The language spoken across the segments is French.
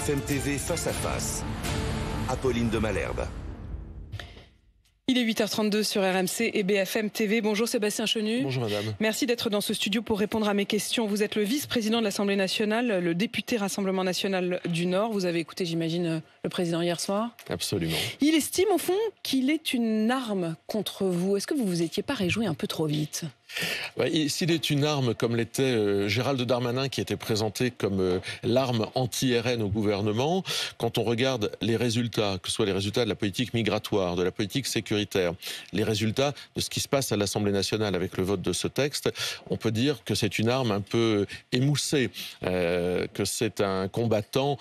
BFM TV face à face. Apolline de Malherbe. Il est 8h32 sur RMC et BFM TV. Bonjour Sébastien Chenu. Bonjour madame. Merci d'être dans ce studio pour répondre à mes questions. Vous êtes le vice-président de l'Assemblée nationale, le député Rassemblement national du Nord. Vous avez écouté, j'imagine, le président hier soir. Absolument. Il estime au fond qu'il est une arme contre vous. Est-ce que vous vous étiez pas réjoui un peu trop vite ? S'il est une arme, comme l'était Gérald Darmanin, qui était présenté comme l'arme anti-RN au gouvernement, quand on regarde les résultats, que ce soit les résultats de la politique migratoire, de la politique sécuritaire, les résultats de ce qui se passe à l'Assemblée nationale avec le vote de ce texte, on peut dire que c'est une arme un peu émoussée, que c'est un combattant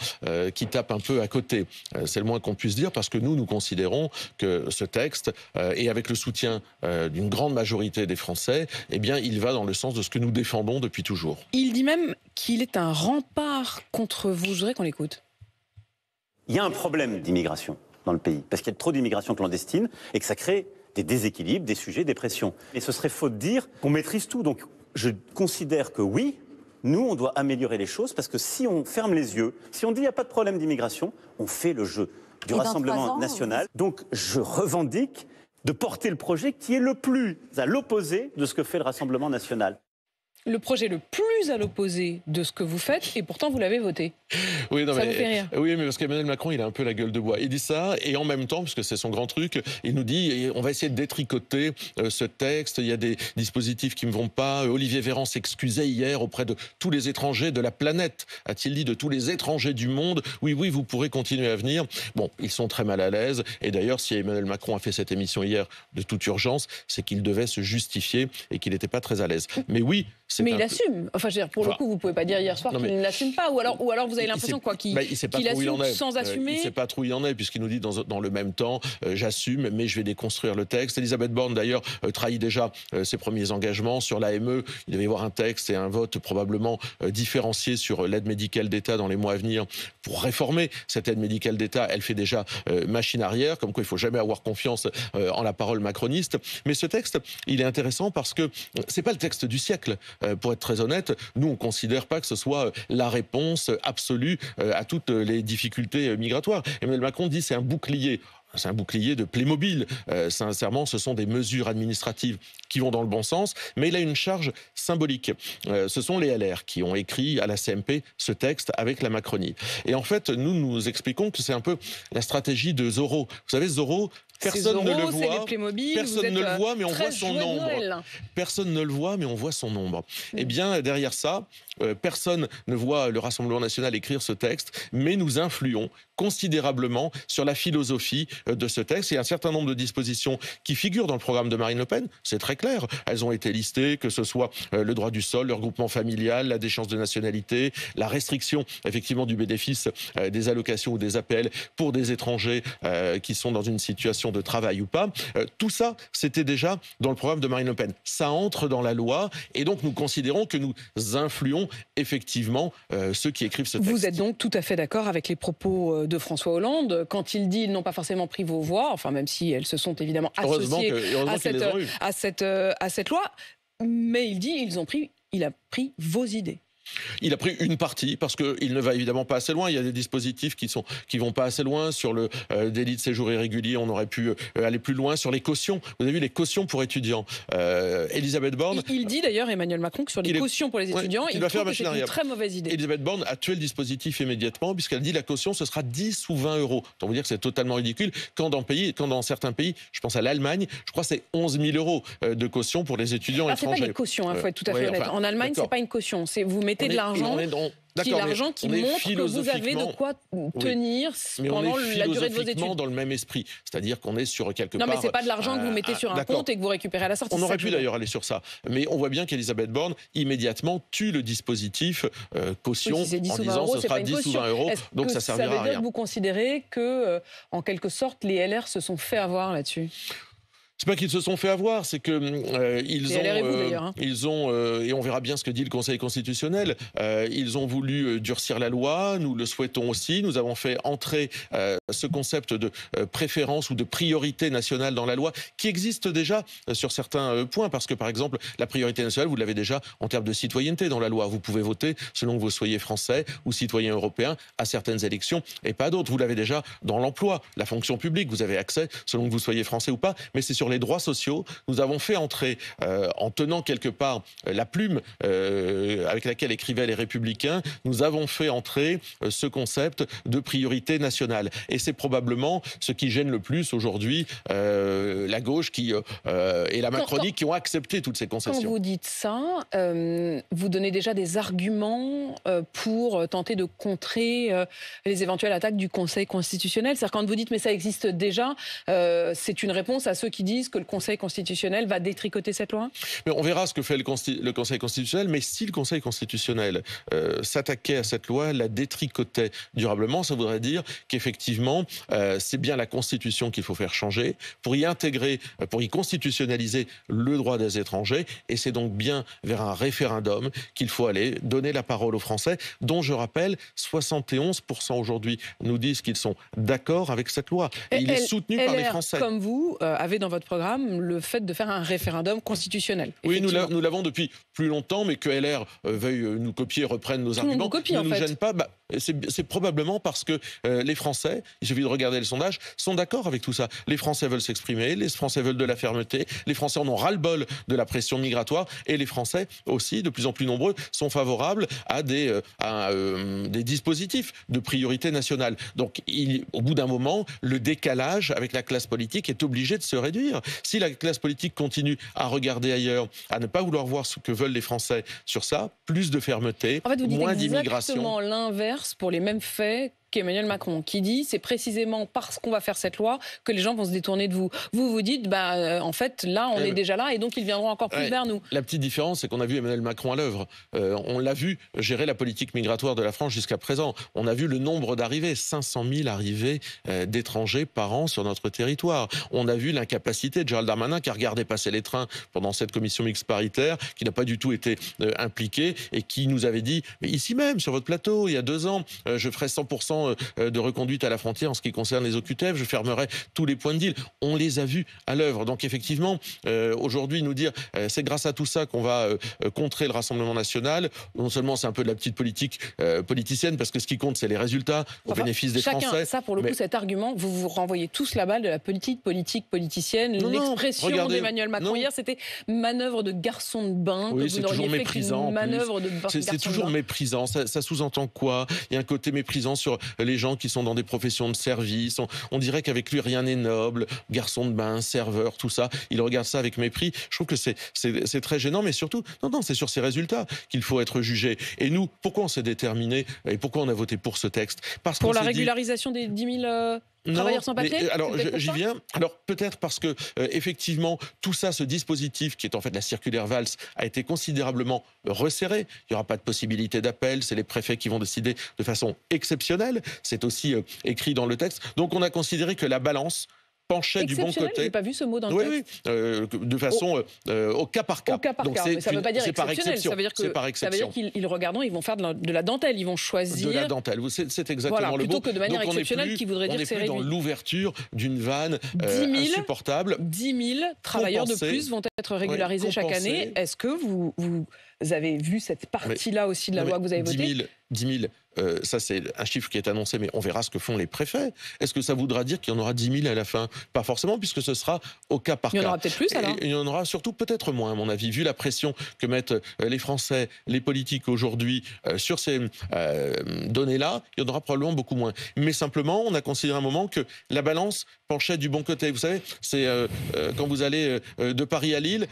qui tape un peu à côté. C'est le moins qu'on puisse dire, parce que nous considérons que ce texte, et avec le soutien d'une grande majorité des Français, eh bien, il va dans le sens de ce que nous défendons depuis toujours. Il dit même qu'il est un rempart contre vous. Je voudrais qu'on l'écoute. Il y a un problème d'immigration dans le pays, parce qu'il y a trop d'immigration clandestine et que ça crée des déséquilibres, des sujets, des pressions. Et ce serait faux de dire qu'on maîtrise tout. Donc, je considère que oui, nous, on doit améliorer les choses, parce que si on ferme les yeux, si on dit qu'il n'y a pas de problème d'immigration, on fait le jeu du Rassemblement national. Donc, je revendique de porter le projet qui est le plus à l'opposé de ce que fait le Rassemblement national. Le projet le plus à l'opposé de ce que vous faites, et pourtant vous l'avez voté. Oui, non, ça vous fait rire. Oui, mais parce qu'Emmanuel Macron, il a un peu la gueule de bois. Il dit ça, et en même temps, parce que c'est son grand truc, il nous dit, on va essayer de détricoter ce texte, il y a des dispositifs qui ne vont pas. Olivier Véran s'excusait hier auprès de tous les étrangers de la planète, a-t-il dit, de tous les étrangers du monde. Oui, vous pourrez continuer à venir. Bon, ils sont très mal à l'aise, et d'ailleurs, si Emmanuel Macron a fait cette émission hier de toute urgence, c'est qu'il devait se justifier et qu'il n'était pas très à l'aise. Mais oui, mais il assume. Enfin, je veux dire, pour le coup, vous ne pouvez pas dire hier soir qu'il ne l'assume pas. Ou alors vous avez l'impression qu'il assume sans assumer. Il ne sait pas trop où il en est, puisqu'il nous dit dans le même temps, j'assume, mais je vais déconstruire le texte. Elisabeth Borne, d'ailleurs, trahit déjà ses premiers engagements sur l'AME. Il devait y avoir un texte et un vote probablement différencié sur l'aide médicale d'État dans les mois à venir pour réformer cette aide médicale d'État. Elle fait déjà machine arrière, comme quoi il ne faut jamais avoir confiance en la parole macroniste. Mais ce texte, il est intéressant parce que ce n'est pas le texte du siècle. Pour être très honnête, nous, on ne considère pas que ce soit la réponse absolue à toutes les difficultés migratoires. Emmanuel Macron dit que c'est un bouclier. C'est un bouclier de Playmobil. Sincèrement, ce sont des mesures administratives qui vont dans le bon sens, mais il a une charge symbolique. Ce sont les LR qui ont écrit à la CMP ce texte avec la Macronie. Et en fait, nous expliquons que c'est un peu la stratégie de Zorro. Vous savez, Zorro, personne ne le voit. Personne ne le voit, mais on voit son ombre. Personne ne le voit, mais on voit son ombre. Eh bien, derrière ça, personne ne voit le Rassemblement national écrire ce texte, mais nous influons considérablement sur la philosophie de ce texte. Il y a un certain nombre de dispositions qui figurent dans le programme de Marine Le Pen, c'est très clair. Elles ont été listées, que ce soit le droit du sol, le regroupement familial, la déchéance de nationalité, la restriction effectivement du bénéfice des allocations ou des APL pour des étrangers qui sont dans une situation de travail ou pas. Tout ça, c'était déjà dans le programme de Marine Le Pen. Ça entre dans la loi et donc nous considérons que nous influons effectivement ceux qui écrivent ce texte. Vous êtes donc tout à fait d'accord avec les propos de François Hollande quand il dit ils n'ont pas forcément pris vos voix, enfin même si elles se sont évidemment associées à cette loi, mais il dit il a pris vos idées. Il a pris une partie parce qu'il ne va évidemment pas assez loin. Il y a des dispositifs qui vont pas assez loin. Sur le délit de séjour irrégulier, on aurait pu aller plus loin. Sur les cautions, vous avez vu les cautions pour étudiants. Elisabeth Borne... Il dit d'ailleurs, Emmanuel Macron, que sur les cautions pour les étudiants, il trouve que c'est une très mauvaise idée. Elisabeth Borne a tué le dispositif immédiatement puisqu'elle dit la caution, ce sera 10 ou 20 euros. Donc vous dire que c'est totalement ridicule. Quand dans certains pays, je pense à l'Allemagne, je crois que c'est 11 000 euros de caution pour les étudiants étrangers. C'est pas des cautions, il faut être tout à fait honnête. En Allemagne, c'est pas une caution. Vous mettez de l'argent... L'argent qui montre que vous avez de quoi tenir pendant la durée de vos études. Dans le même esprit, c'est-à-dire qu'on est sur quelque part... Non, mais c'est pas de l'argent que vous mettez sur un compte et que vous récupérez à la sortie. On aurait pu d'ailleurs aller sur ça, mais on voit bien qu'Elisabeth Borne immédiatement tue le dispositif caution en disant ce sera 10 ou 20 euros, donc ça servira à rien. Ça veut dire que vous considérez que, en quelque sorte, les LR se sont fait avoir là-dessus? C'est pas qu'ils se sont fait avoir, c'est que ils ont et on verra bien ce que dit le Conseil constitutionnel. Ils ont voulu durcir la loi. Nous le souhaitons aussi. Nous avons fait entrer ce concept de préférence ou de priorité nationale dans la loi, qui existe déjà sur certains points, parce que par exemple la priorité nationale, vous l'avez déjà en termes de citoyenneté dans la loi. Vous pouvez voter selon que vous soyez français ou citoyen européen à certaines élections et pas d'autres. Vous l'avez déjà dans l'emploi, la fonction publique. Vous avez accès selon que vous soyez français ou pas. Mais c'est sur les droits sociaux. Nous avons fait entrer, en tenant quelque part la plume avec laquelle écrivaient les Républicains, nous avons fait entrer ce concept de priorité nationale. Et c'est probablement ce qui gêne le plus aujourd'hui la gauche et la Macronie qui ont accepté toutes ces concessions. Quand vous dites ça, vous donnez déjà des arguments pour tenter de contrer les éventuelles attaques du Conseil constitutionnel. C'est-à-dire quand vous dites mais ça existe déjà, c'est une réponse à ceux qui disent que le Conseil constitutionnel va détricoter cette loi? Mais on verra ce que fait le Conseil constitutionnel, mais si le Conseil constitutionnel s'attaquait à cette loi, la détricotait durablement, ça voudrait dire qu'effectivement, c'est bien la Constitution qu'il faut faire changer pour y intégrer, pour y constitutionnaliser le droit des étrangers, et c'est donc bien vers un référendum qu'il faut aller donner la parole aux Français, dont je rappelle, 71% aujourd'hui nous disent qu'ils sont d'accord avec cette loi. Et il est soutenu par les Français. Comme vous, avez dans votre programme le fait de faire un référendum constitutionnel. Oui, nous l'avons depuis plus longtemps, mais que LR veuille nous copier, reprenne nos arguments, ne nous gêne pas. C'est probablement parce que les Français, il suffit de regarder le sondage, sont d'accord avec tout ça. Les Français veulent s'exprimer, les Français veulent de la fermeté, les Français en ont ras-le-bol de la pression migratoire, et les Français aussi, de plus en plus nombreux, sont favorables à des dispositifs de priorité nationale. Donc, au bout d'un moment, le décalage avec la classe politique est obligé de se réduire. Si la classe politique continue à regarder ailleurs, à ne pas vouloir voir ce que veulent les Français sur ça, plus de fermeté, moins d'immigration. Exactement l'inverse pour les mêmes faits qu'Emmanuel Macron, qui dit c'est précisément parce qu'on va faire cette loi que les gens vont se détourner de vous. Vous dites, en fait, là, on est déjà là et donc ils viendront encore plus vers nous. La petite différence, c'est qu'on a vu Emmanuel Macron à l'œuvre. On l'a vu gérer la politique migratoire de la France jusqu'à présent. On a vu le nombre d'arrivées, 500 000 arrivées d'étrangers par an sur notre territoire. On a vu l'incapacité de Gérald Darmanin, qui a regardé passer les trains pendant cette commission mixte paritaire, qui n'a pas du tout été impliqué et qui nous avait dit, mais ici même, sur votre plateau, il y a 2 ans, je ferai 100% de reconduite à la frontière en ce qui concerne les OQTF, je fermerai tous les points de deal. On les a vus à l'œuvre. Donc effectivement, aujourd'hui, nous dire c'est grâce à tout ça qu'on va contrer le Rassemblement national, non seulement c'est un peu de la petite politique politicienne, parce que ce qui compte, c'est les résultats au bénéfice des Français. Ça, pour le coup, cet argument, vous vous renvoyez tous la balle de la politique politicienne. L'expression d'Emmanuel Macron hier, c'était manœuvre de garçon de bain. Oui, c'est toujours méprisant. C'est toujours méprisant. Ça sous-entend quoi? Il y a un côté méprisant sur les gens qui sont dans des professions de service. On dirait qu'avec lui, rien n'est noble. Garçon de bain, serveur, tout ça. Il regarde ça avec mépris. Je trouve que c'est très gênant, mais surtout, c'est sur ces résultats qu'il faut être jugé. Et nous, pourquoi on s'est déterminé et pourquoi on a voté pour ce texte? Pour la régularisation des 10 000... travailleurs sans papier? Alors j'y viens. Alors peut-être parce que effectivement tout ça, ce dispositif qui est en fait la circulaire Valls, a été considérablement resserré. Il n'y aura pas de possibilité d'appel. C'est les préfets qui vont décider de façon exceptionnelle. C'est aussi écrit dans le texte. Donc on a considéré que la balance penchait du bon côté. Je n'ai pas vu ce mot dans le texte. Oui, de façon au cas par cas. Au cas par cas. Mais ça ne veut pas dire exceptionnel. Ça veut dire qu'ils regarderont, ils vont faire de la dentelle. Ils vont choisir. De la dentelle. C'est exactement le mot. Plutôt que de manière exceptionnelle, qui voudrait dire que c'est réduit. On n'est plus dans l'ouverture d'une vanne insupportable. 10 000 travailleurs de plus vont être régularisés chaque année. Est-ce que vous avez vu cette partie-là aussi de la loi que vous avez votée? 10 000, ça c'est un chiffre qui est annoncé, mais on verra ce que font les préfets. Est-ce que ça voudra dire qu'il y en aura 10 000 à la fin? Pas forcément, puisque ce sera au cas par cas. Il y en aura peut-être plus alors? Il y en aura surtout peut-être moins, à mon avis, vu la pression que mettent les Français, les politiques aujourd'hui sur ces données-là, il y en aura probablement beaucoup moins. Mais simplement, on a considéré un moment que la balance penchait du bon côté. Vous savez, c'est quand vous allez de Paris à Lille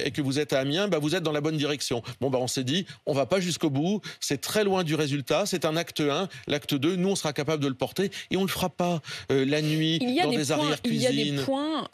et que vous êtes à Amiens, vous êtes dans la bonne direction. On s'est dit, on va pas jusqu'au bout, c'est très loin du résultat, c'est un acte 1, l'acte 2, nous on sera capable de le porter et on le fera pas la nuit dans des arrière-cuisines. Il y a des points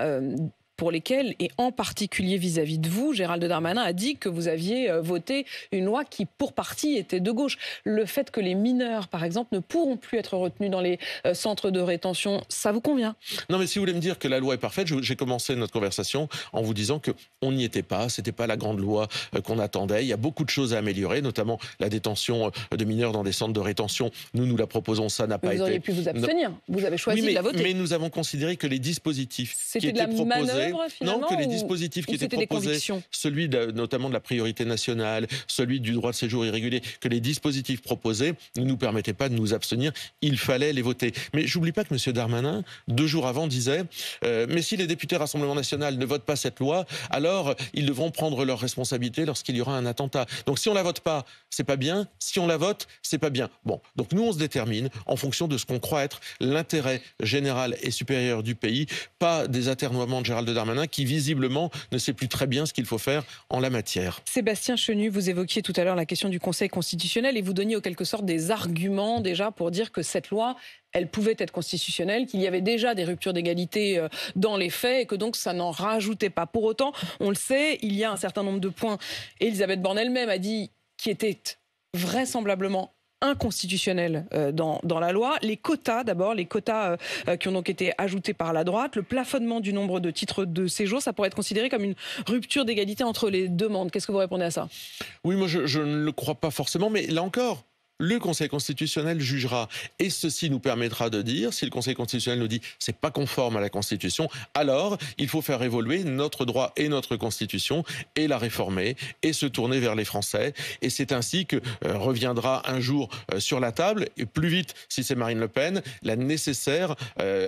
pour lesquels, et en particulier vis-à-vis de vous, Gérald Darmanin a dit que vous aviez voté une loi qui, pour partie, était de gauche. Le fait que les mineurs, par exemple, ne pourront plus être retenus dans les centres de rétention, ça vous convient? Non, mais si vous voulez me dire que la loi est parfaite, j'ai commencé notre conversation en vous disant qu'on n'y était pas, c'était pas la grande loi qu'on attendait. Il y a beaucoup de choses à améliorer, notamment la détention de mineurs dans des centres de rétention. Nous la proposons, ça n'a pas été... Vous auriez pu vous abstenir, vous avez choisi de la voter. Mais nous avons considéré que les dispositifs qui étaient proposés... Manœuvre, non, que les dispositifs qui étaient proposés, celui notamment de la priorité nationale, celui du droit de séjour irrégulier, que les dispositifs proposés ne nous permettaient pas de nous abstenir, il fallait les voter. Mais j'oublie pas que M. Darmanin, 2 jours avant, disait mais si les députés Rassemblement National ne votent pas cette loi, alors ils devront prendre leurs responsabilités lorsqu'il y aura un attentat. Donc si on la vote pas, c'est pas bien. Si on la vote, c'est pas bien. Bon, donc nous on se détermine en fonction de ce qu'on croit être l'intérêt général et supérieur du pays, pas des atermoiements de Gérald Darmanin qui visiblement ne sait plus très bien ce qu'il faut faire en la matière. Sébastien Chenu, vous évoquiez tout à l'heure la question du Conseil constitutionnel et vous donniez en quelque sorte des arguments déjà pour dire que cette loi, elle pouvait être constitutionnelle, qu'il y avait déjà des ruptures d'égalité dans les faits et que donc ça n'en rajoutait pas. Pour autant, on le sait, il y a un certain nombre de points. Elisabeth Borne elle-même a dit qui étaient vraisemblablement inconstitutionnels dans la loi. Les quotas, d'abord, les quotas qui ont donc été ajoutés par la droite, le plafonnement du nombre de titres de séjour, ça pourrait être considéré comme une rupture d'égalité entre les demandes. Qu'est-ce que vous répondez à ça? Oui, moi je ne le crois pas forcément, mais là encore... Le Conseil constitutionnel jugera. Et ceci nous permettra de dire, si le Conseil constitutionnel nous dit que ce n'est pas conforme à la Constitution, alors il faut faire évoluer notre droit et notre Constitution et la réformer et se tourner vers les Français. Et c'est ainsi que reviendra un jour sur la table, et plus vite si c'est Marine Le Pen, la nécessaire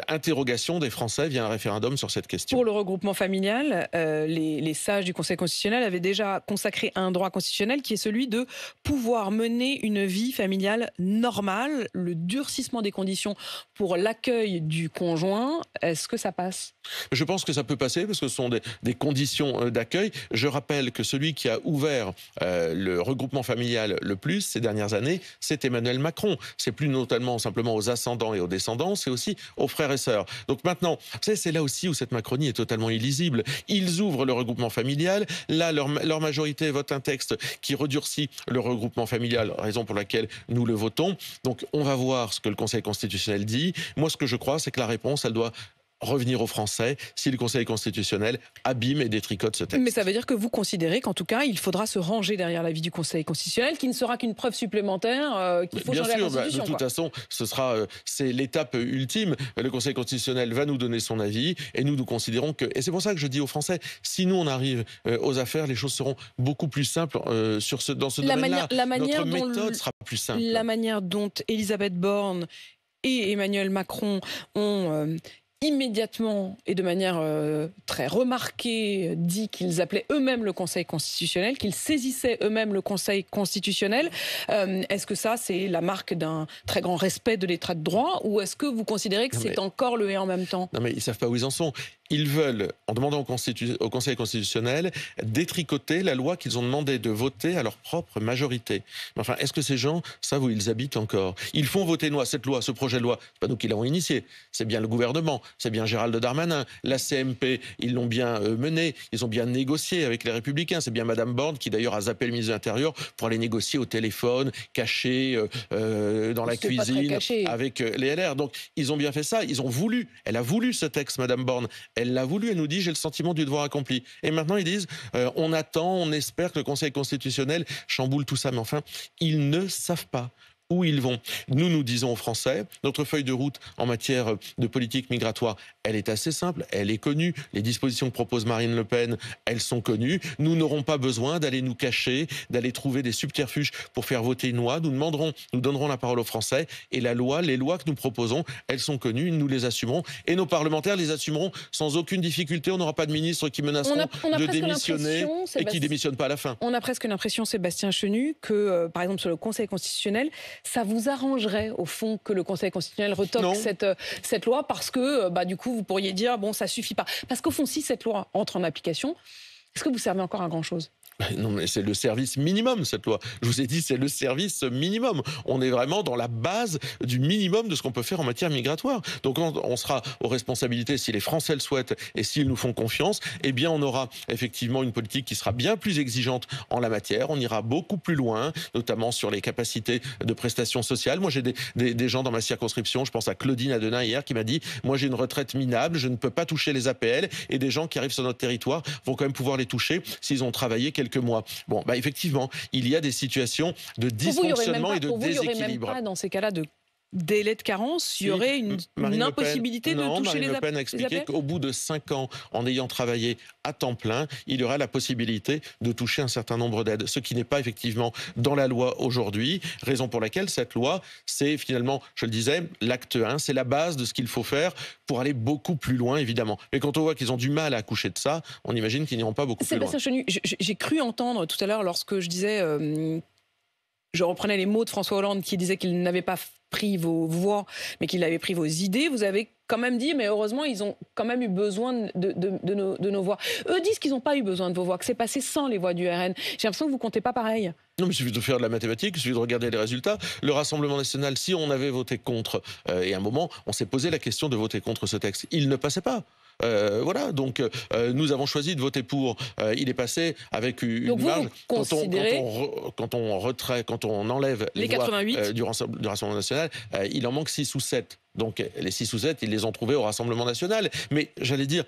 interrogation des Français via un référendum sur cette question. Pour le regroupement familial, les sages du Conseil constitutionnel avaient déjà consacré un droit constitutionnel qui est celui de pouvoir mener une vie familiale normale, le durcissement des conditions pour l'accueil du conjoint. Est-ce que ça passe? Je pense que ça peut passer parce que ce sont des conditions d'accueil. Je rappelle que celui qui a ouvert le regroupement familial le plus ces dernières années, c'est Emmanuel Macron. C'est plus notamment simplement aux ascendants et aux descendants, c'est aussi aux frères et sœurs. Donc maintenant, c'est là aussi où cette Macronie est totalement illisible. Ils ouvrent le regroupement familial. Là, leur majorité vote un texte qui redurcit le regroupement familial, raison pour laquelle nous le votons. Donc on va voir ce que le Conseil constitutionnel dit. Moi, ce que je crois, c'est que la réponse, elle doit revenir aux Français si le Conseil constitutionnel abîme et détricote ce texte. Mais ça veut dire que vous considérez qu'en tout cas, il faudra se ranger derrière l'avis du Conseil constitutionnel, qui ne sera qu'une preuve supplémentaire qu'il faut changer la Constitution. De toute façon, c'est l'étape ultime. Le Conseil constitutionnel va nous donner son avis et nous considérons que... Et c'est pour ça que je dis aux Français, si nous on arrive aux affaires, les choses seront beaucoup plus simples dans ce domaine-là. Notre méthode sera plus simple. La manière dont Elisabeth Borne et Emmanuel Macron ont... immédiatement et de manière très remarquée dit qu'ils appelaient eux-mêmes le Conseil constitutionnel, qu'ils saisissaient eux-mêmes le Conseil constitutionnel. Est-ce que ça, c'est la marque d'un très grand respect de l'état de droit ou est-ce que vous considérez que c'est encore le et en même temps? Non mais ils ne savent pas où ils en sont. Ils veulent, en demandant au Conseil constitutionnel, détricoter la loi qu'ils ont demandé de voter à leur propre majorité. Mais enfin, est-ce que ces gens savent où ils habitent encore? Ils font voter cette loi, ce projet de loi. C'est pas nous qui l'avons initié, c'est bien le gouvernement, c'est bien Gérald Darmanin. La CMP, ils l'ont bien mené, ils ont bien négocié avec les Républicains. C'est bien Madame Borne qui d'ailleurs a zappé le ministre de l'Intérieur pour aller négocier au téléphone, caché dans la cuisine avec les LR. Donc ils ont bien fait ça, ils ont voulu. Elle a voulu ce texte, Madame Borne. Elle l'a voulu, elle nous dit j'ai le sentiment du devoir accompli. Et maintenant ils disent on attend, on espère que le Conseil constitutionnel chamboule tout ça. Mais enfin, ils ne savent pas où ils vont. Nous disons aux Français, notre feuille de route en matière de politique migratoire, elle est assez simple, elle est connue. Les dispositions que propose Marine Le Pen, elles sont connues. Nous n'aurons pas besoin d'aller nous cacher, d'aller trouver des subterfuges pour faire voter une loi. Nous donnerons la parole aux Français et les lois que nous proposons, elles sont connues, nous les assumerons et nos parlementaires les assumeront sans aucune difficulté. On n'aura pas de ministres qui menaceront de démissionner et qui ne démissionnent pas à la fin. On a presque l'impression, Sébastien Chenu, que par exemple sur le Conseil constitutionnel, ça vous arrangerait au fond que le Conseil constitutionnel retoque cette loi parce que du coup vous pourriez dire bon ça suffit pas. Parce qu'au fond si cette loi entre en application, est-ce que vous servez encore à grand chose? Non, mais c'est le service minimum, cette loi. Je vous ai dit, c'est le service minimum. On est vraiment dans la base du minimum de ce qu'on peut faire en matière migratoire. Donc, on sera aux responsabilités, si les Français le souhaitent et s'ils nous font confiance, eh bien, on aura effectivement une politique qui sera bien plus exigeante en la matière. On ira beaucoup plus loin, notamment sur les capacités de prestations sociales. Moi, j'ai des gens dans ma circonscription, je pense à Claudine Adenin hier, qui m'a dit, moi, j'ai une retraite minable, je ne peux pas toucher les APL, et des gens qui arrivent sur notre territoire vont quand même pouvoir les toucher s'ils ont travaillé quelques mois. Bon, bah effectivement, il y a des situations de dysfonctionnement et de déséquilibre. Il n'y aurait même pas, dans ces cas-là, de délai de carence, il y aurait une impossibilité de toucher les APL. Marine Le Pen a expliqué qu'au bout de 5 ans, en ayant travaillé à temps plein, il y aura la possibilité de toucher un certain nombre d'aides, ce qui n'est pas effectivement dans la loi aujourd'hui, raison pour laquelle cette loi, c'est finalement, je le disais, l'acte 1, c'est la base de ce qu'il faut faire pour aller beaucoup plus loin, évidemment. Mais quand on voit qu'ils ont du mal à accoucher de ça, on imagine qu'ils n'iront pas beaucoup plus loin. Sébastien Chenu, j'ai cru entendre tout à l'heure, lorsque je disais, je reprenais les mots de François Hollande qui disait qu'il n'avait pas pris vos voix, mais qu'il avait pris vos idées. Vous avez quand même dit, mais heureusement, ils ont quand même eu besoin de nos voix. Eux disent qu'ils n'ont pas eu besoin de vos voix, que c'est passé sans les voix du RN. J'ai l'impression que vous ne comptez pas pareil. Non, mais il suffit de faire de la mathématique, il suffit de regarder les résultats. Le Rassemblement national, si on avait voté contre, et à un moment, on s'est posé la question de voter contre ce texte, il ne passait pas. Voilà, donc nous avons choisi de voter pour. Il est passé avec une marge. Quand on enlève les voix 88 du Rassemblement national, il en manque 6 ou 7. Donc les 6 ou 7, ils les ont trouvés au Rassemblement national. Mais j'allais dire...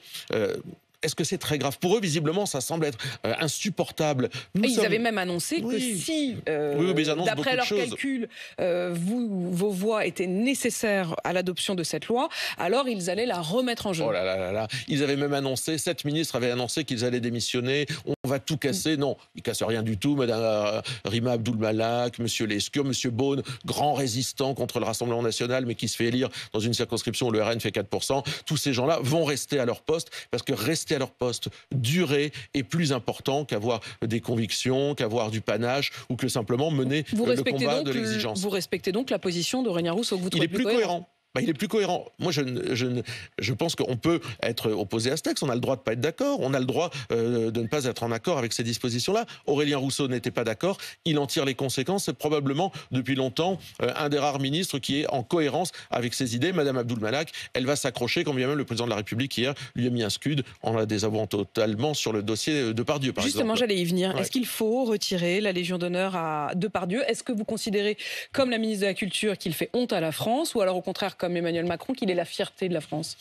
Est-ce que c'est très grave? Pour eux, visiblement, ça semble être insupportable. Ils avaient même annoncé que si, d'après leurs calculs, vos voix étaient nécessaires à l'adoption de cette loi, alors ils allaient la remettre en jeu. Oh là là là là. Ils avaient même annoncé, 7 ministres avaient annoncé qu'ils allaient démissionner. On va tout casser. Non, ils ne cassent rien du tout. Madame Rima Abdul-Malak, Monsieur Lescure, Monsieur Beaune, grand résistant contre le Rassemblement national, mais qui se fait élire dans une circonscription où le RN fait 4%. Tous ces gens-là vont rester à leur poste, parce que rester à leur poste, durer, est plus important qu'avoir des convictions, qu'avoir du panache, ou que simplement mener le combat de l'exigence. Vous respectez donc la position d'Aurélien Rousseau, que vous trouvez plus cohérent. Il est plus cohérent. Moi, je pense qu'on peut être opposé à ce texte. On a le droit de ne pas être d'accord. On a le droit de ne pas être en accord avec ces dispositions-là. Aurélien Rousseau n'était pas d'accord. Il en tire les conséquences. C'est probablement, depuis longtemps, un des rares ministres qui est en cohérence avec ses idées. Madame Abdul-Malak, elle va s'accrocher, quand bien même le président de la République, hier, lui a mis un scud en la désavouant totalement sur le dossier Depardieu, par exemple. Justement, j'allais y venir. Ouais. Est-ce qu'il faut retirer la Légion d'honneur à Depardieu? Est-ce que vous considérez, comme la ministre de la Culture, qu'il fait honte à la France, ou alors au contraire, comme Emmanuel Macron, qu'il est la fierté de la France?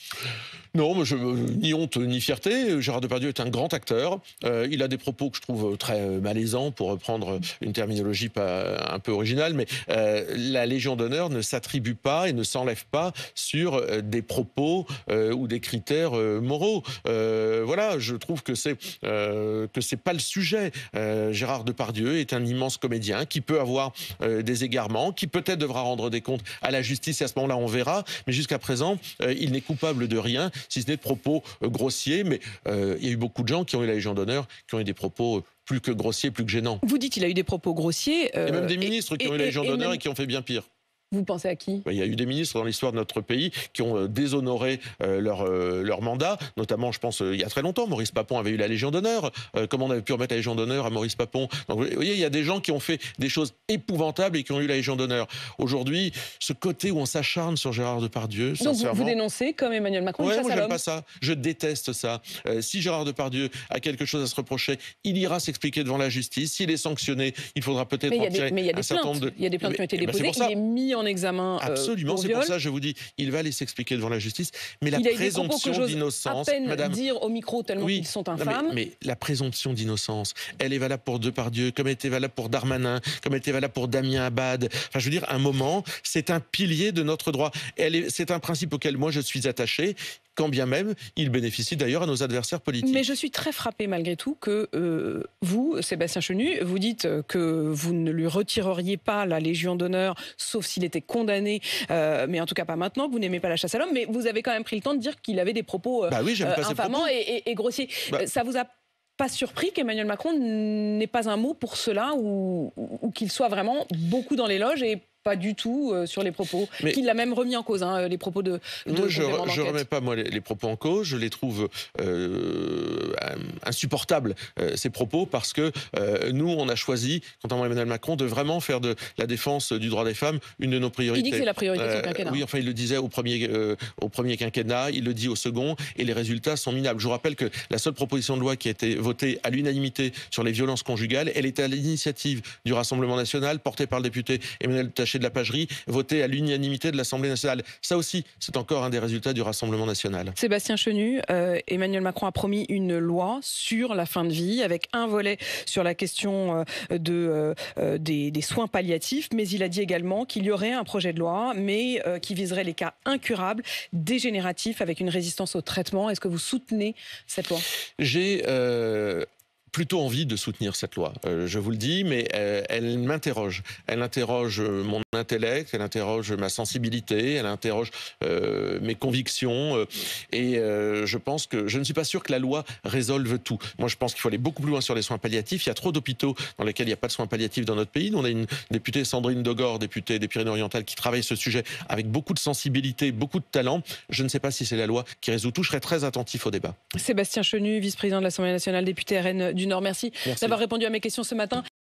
Non, ni honte ni fierté. Gérard Depardieu est un grand acteur. Il a des propos que je trouve très malaisants, pour reprendre une terminologie un peu originale, mais la Légion d'honneur ne s'attribue pas et ne s'enlève pas sur des propos ou des critères moraux. Voilà, je trouve que c'est pas le sujet. Gérard Depardieu est un immense comédien qui peut avoir des égarements, qui peut-être devra rendre des comptes à la justice, et à ce moment-là, on verra. Mais jusqu'à présent, il n'est coupable de rien, si ce n'est de propos grossiers. Mais il y a eu beaucoup de gens qui ont eu la Légion d'honneur, qui ont eu des propos plus que grossiers, plus que gênants. Vous dites qu'il a eu des propos grossiers. Il y a même des ministres qui ont eu la Légion d'honneur et qui ont fait bien pire. Vous pensez à qui? Il y a eu des ministres dans l'histoire de notre pays qui ont déshonoré leur mandat, notamment, je pense, il y a très longtemps, Maurice Papon avait eu la Légion d'honneur. Comment on avait pu remettre la Légion d'honneur à Maurice Papon? Donc, vous voyez, il y a des gens qui ont fait des choses épouvantables et qui ont eu la Légion d'honneur. Aujourd'hui, ce côté où on s'acharne sur Gérard Depardieu, sincèrement... Donc vous dénoncez, comme Emmanuel Macron, moi j'aime pas ça. Je déteste ça. Si Gérard Depardieu a quelque chose à se reprocher, il ira s'expliquer devant la justice. S'il est sanctionné, il faudra peut-être en tirer un certain nombre de... Il y a des plaintes qui ont été déposées, il est mis en examen. Absolument, c'est pour ça que je vous dis, il va aller s'expliquer devant la justice, mais la présomption d'innocence, madame, dire au micro tellement qu'ils sont infâmes. Mais la présomption d'innocence, elle est valable pour Depardieu, comme elle était valable pour Darmanin, comme elle était valable pour Damien Abad. Enfin, je veux dire, un moment, c'est un pilier de notre droit. C'est un principe auquel moi je suis attaché, quand bien même il bénéficie d'ailleurs à nos adversaires politiques. Mais je suis très frappée malgré tout que vous, Sébastien Chenu, vous dites que vous ne lui retireriez pas la Légion d'honneur, sauf s'il était condamné, mais en tout cas pas maintenant, que vous n'aimez pas la chasse à l'homme, mais vous avez quand même pris le temps de dire qu'il avait des propos infamants et grossiers. Ça vous a pas surpris qu'Emmanuel Macron n'ait pas un mot pour cela, ou qu'il soit vraiment beaucoup dans l'éloge et pas du tout sur les propos, qu'il a même remis en cause, hein, les propos de moi, je ne remets pas les propos en cause, je les trouve insupportables, ces propos, parce que nous, on a choisi, contrairement à Emmanuel Macron, de vraiment faire de la défense du droit des femmes une de nos priorités. Il dit que c'est la priorité de son quinquennat. Oui, enfin, il le disait au premier quinquennat, il le dit au second, et les résultats sont minables. Je vous rappelle que la seule proposition de loi qui a été votée à l'unanimité sur les violences conjugales, elle était à l'initiative du Rassemblement national, portée par le député Emmanuel Taché de la Pagerie, votée à l'unanimité de l'Assemblée nationale. Ça aussi, c'est encore un des résultats du Rassemblement national. Sébastien Chenu, Emmanuel Macron a promis une loi sur la fin de vie, avec un volet sur la question des soins palliatifs, mais il a dit également qu'il y aurait un projet de loi, mais qui viserait les cas incurables, dégénératifs, avec une résistance au traitement. Est-ce que vous soutenez cette loi ? J'ai plutôt envie de soutenir cette loi, je vous le dis, mais elle m'interroge. Elle interroge mon intellect, elle interroge ma sensibilité, elle interroge mes convictions, et je pense que je ne suis pas sûr que la loi résolve tout. Moi, je pense qu'il faut aller beaucoup plus loin sur les soins palliatifs. Il y a trop d'hôpitaux dans lesquels il n'y a pas de soins palliatifs dans notre pays. On a une députée, Sandrine Degor, députée des Pyrénées-Orientales, qui travaille ce sujet avec beaucoup de sensibilité, beaucoup de talent. Je ne sais pas si c'est la loi qui résout tout. Je serai très attentif au débat. Sébastien Chenu, vice-président de l'Assemblée nationale, député RN du Nord. Merci d'avoir répondu à mes questions ce matin.